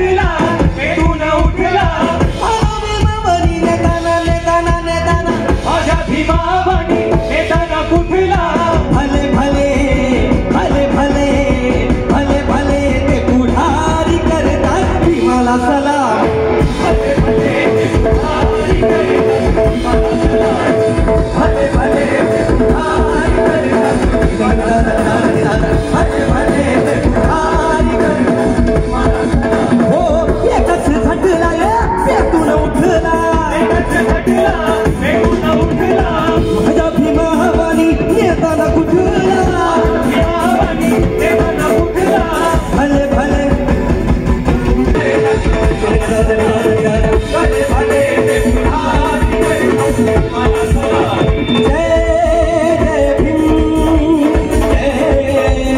झटला पेटून उठला भीमावनी नेताना नेताना नेताना माझ्या भीमावनी नेताना कुठला भले भले भले भले भले भले ते पुढारी करतात भीमाला सलाम भले भले ते पुढारी करतात भले भले ते पुढारी करतात भले भले ते पुढारी करतात हो एकच झटला पेटून उठला एकच झटला पेटून उठला माझ्या भीमावनी नेताना कुठला भीमावनी नेताना कुठला भले भले भले भले ते पुढारी करतात जय जय भीम जय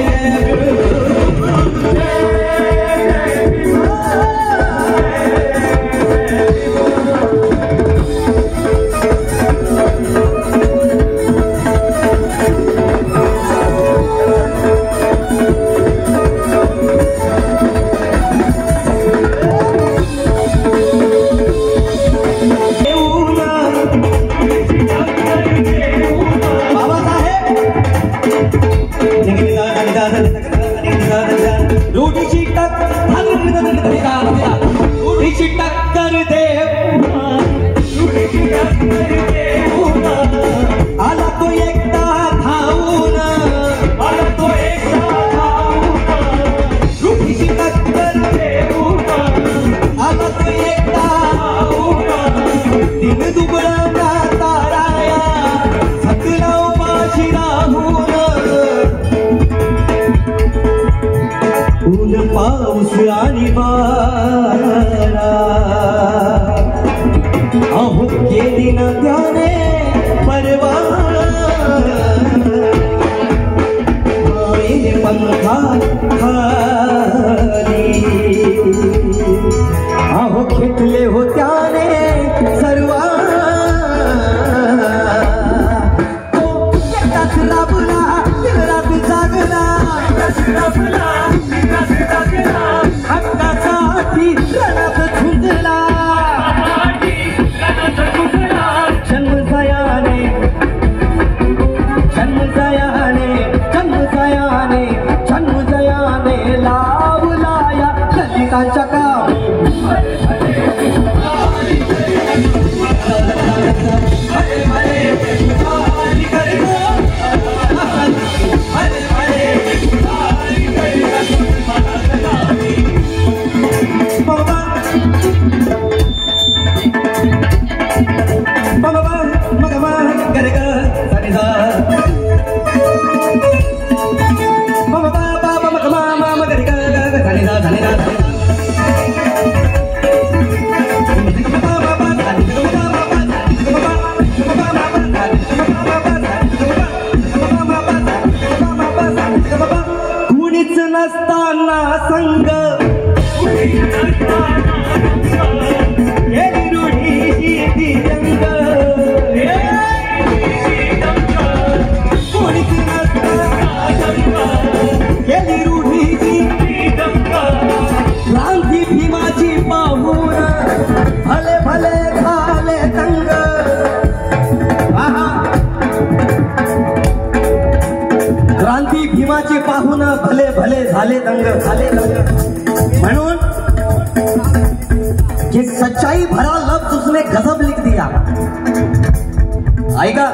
रोटीची टक्कर दे आला तो एकदा धावून आला तो एकदा धावून रोटीची टक्कर देऊन आला तो एकदा धावून दिन दुबळा ताराया थकला उपाशी राहून ऊन पाऊस आणि वारा अहो केली न त्याने परवा मायेने पंखा खाली अहो खेटले हो त्याने सर्वा तो एकटाच राबला दिवरात जागला राबला हक्कासाठी रणात झुंजला जन्मजयाने जन्मजयाने जन्मजयाने जन्मजयाने लावला या दलितांच्या कामी कुणीच नसताना संग रूढीची रंग कुणीच नसताना गेली रूढीची क्रांती भीमाची पाहून भले भले झाले तंग क्रांती भीमाची पाहून भले भले झाले दंग झाले दंग म्हणून ये सच्चाई भरा लफ्ज उसने गजब लिख दिया आएगा